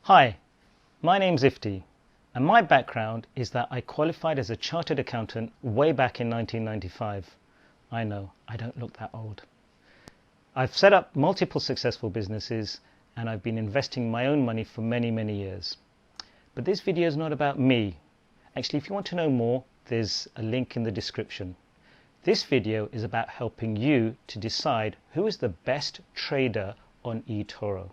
Hi, my name's Ifti, and my background is that I qualified as a chartered accountant way back in 1995. I know, I don't look that old. I've set up multiple successful businesses and I've been investing my own money for many years. But this video is not about me. Actually, if you want to know more, there's a link in the description. This video is about helping you to decide who is the best trader on eToro.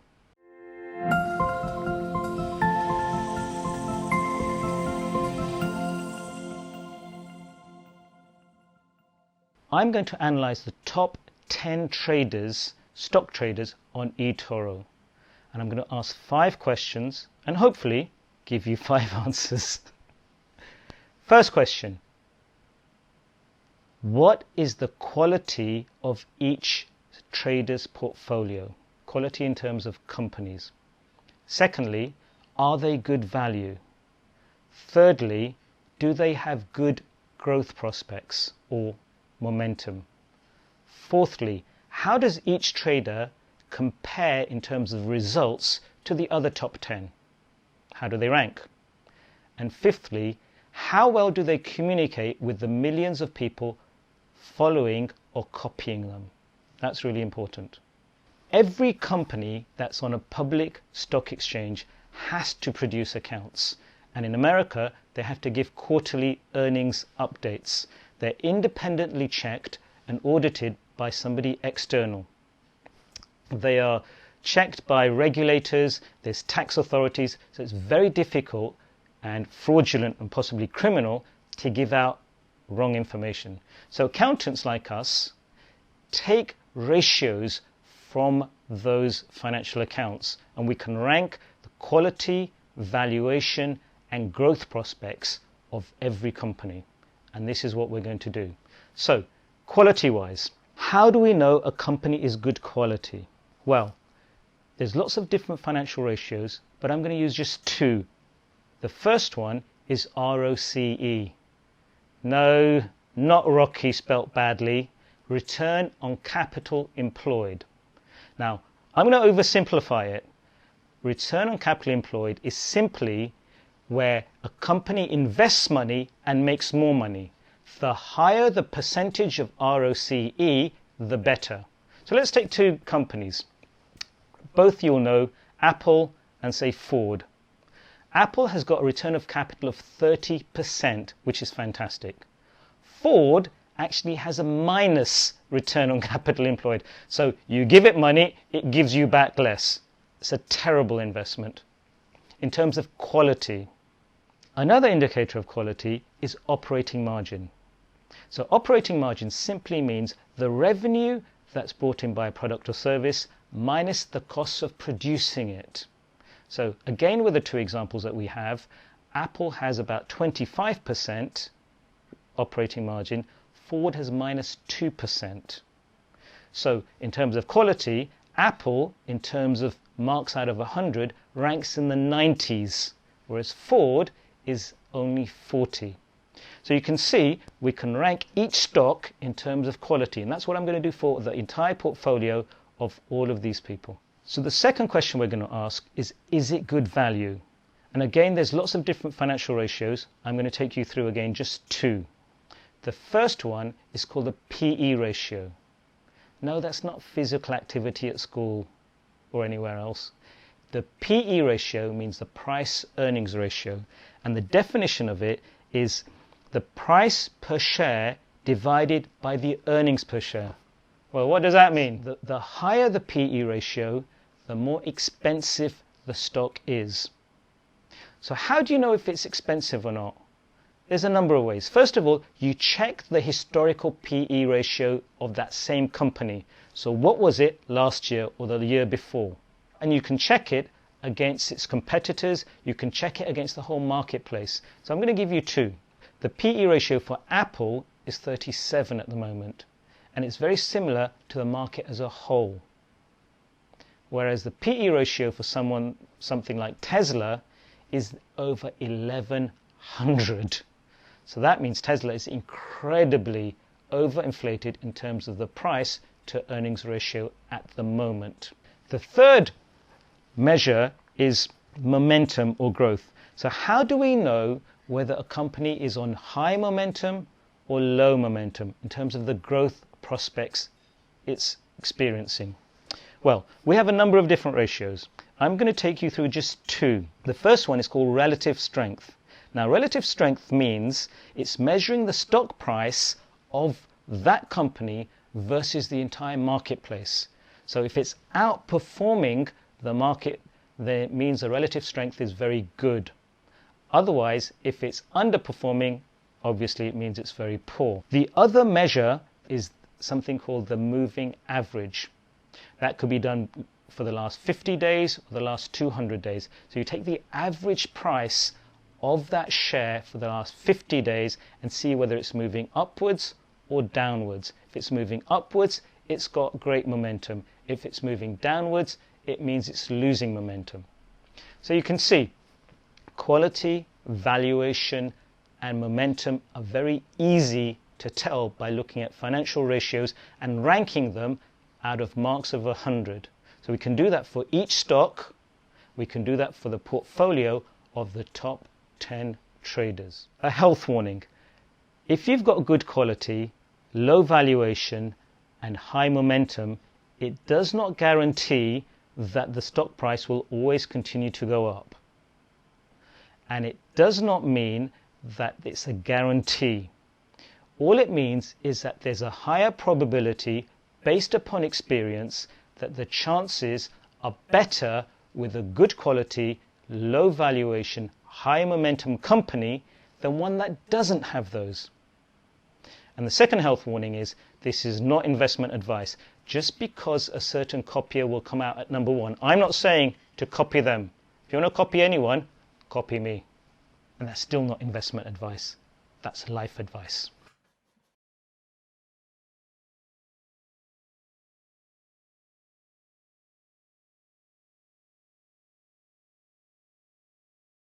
I'm going to analyze the top 10 traders, stock traders on eToro. And I'm going to ask 5 questions and hopefully give you 5 answers. First question. What is the quality of each trader's portfolio? Quality in terms of companies. Secondly, are they good value? Thirdly, do they have good growth prospects or momentum? Fourthly, how does each trader compare in terms of results to the other top 10? How do they rank? And fifthly, how well do they communicate with the millions of people following or copying them? That's really important. Every company that's on a public stock exchange has to produce accounts. And in America, they have to give quarterly earnings updates. They're independently checked and audited by somebody external. They are checked by regulators, there's tax authorities, so it's very difficult and fraudulent and possibly criminal to give out wrong information. So accountants like us take ratios from those financial accounts and we can rank the quality, valuation and growth prospects of every company. And this is what we're going to do. So, quality-wise, how do we know a company is good quality? Well, there's lots of different financial ratios, but I'm going to use just 2. The first one is ROCE. No, not Rocky spelt badly. Return on capital employed. Now, I'm going to oversimplify it. Return on capital employed is simply where a company invests money and makes more money. The higher the percentage of ROCE, the better. So let's take 2 companies. Both you'll know, Apple and say Ford. Apple has got a return of capital of 30%, which is fantastic. Ford actually has a minus return on capital employed. So you give it money, it gives you back less. It's a terrible investment. In terms of quality, another indicator of quality is operating margin. So operating margin simply means the revenue that's brought in by a product or service minus the costs of producing it. So again, with the 2 examples that we have, Apple has about 25% operating margin, Ford has minus 2%. So in terms of quality, Apple, in terms of marks out of 100, ranks in the 90s, whereas Ford is only 40. So you can see we can rank each stock in terms of quality, and that's what I'm going to do for the entire portfolio of all of these people. So the second question we're going to ask is it good value? And again, there's lots of different financial ratios. I'm going to take you through again just 2. The first one is called the PE ratio. No, that's not physical activity at school or anywhere else. The PE ratio means the price earnings ratio, and the definition of it is the price per share divided by the earnings per share. Well, what does that mean? The higher the PE ratio, the more expensive the stock is. So how do you know if it's expensive or not? There's a number of ways. First of all, you check the historical PE ratio of that same company. So what was it last year or the year before? And you can check it against its competitors. You can check it against the whole marketplace. So I'm going to give you 2. The PE ratio for Apple is 37 at the moment. And it's very similar to the market as a whole. Whereas the PE ratio for something like Tesla is over 1100. So that means Tesla is incredibly overinflated in terms of the price to earnings ratio at the moment. The third measure is momentum or growth. So how do we know whether a company is on high momentum or low momentum in terms of the growth prospects it's experiencing? Well, we have a number of different ratios. I'm going to take you through just two. The first one is called relative strength. Now, relative strength means it's measuring the stock price of that company versus the entire marketplace. So if it's outperforming the market, then it means the relative strength is very good. Otherwise, if it's underperforming, obviously it means it's very poor. The other measure is something called the moving average. That could be done for the last 50 days or the last 200 days. So you take the average price of that share for the last 50 days and see whether it's moving upwards or downwards. If it's moving upwards, it's got great momentum. If it's moving downwards, it means it's losing momentum. So you can see quality, valuation, and momentum are very easy to tell by looking at financial ratios and ranking them out of marks of 100. So we can do that for each stock. We can do that for the portfolio of the top 10 traders. A health warning. If you've got good quality, low valuation, and high momentum, it does not guarantee that the stock price will always continue to go up. And it does not mean that it's a guarantee. All it means is that there's a higher probability based upon experience that the chances are better with a good quality, low valuation, high momentum company than one that doesn't have those. And the second health warning is this is not investment advice. Just because a certain copier will come out at number one, I'm not saying to copy them. If you want to copy anyone, copy me. And that's still not investment advice. That's life advice.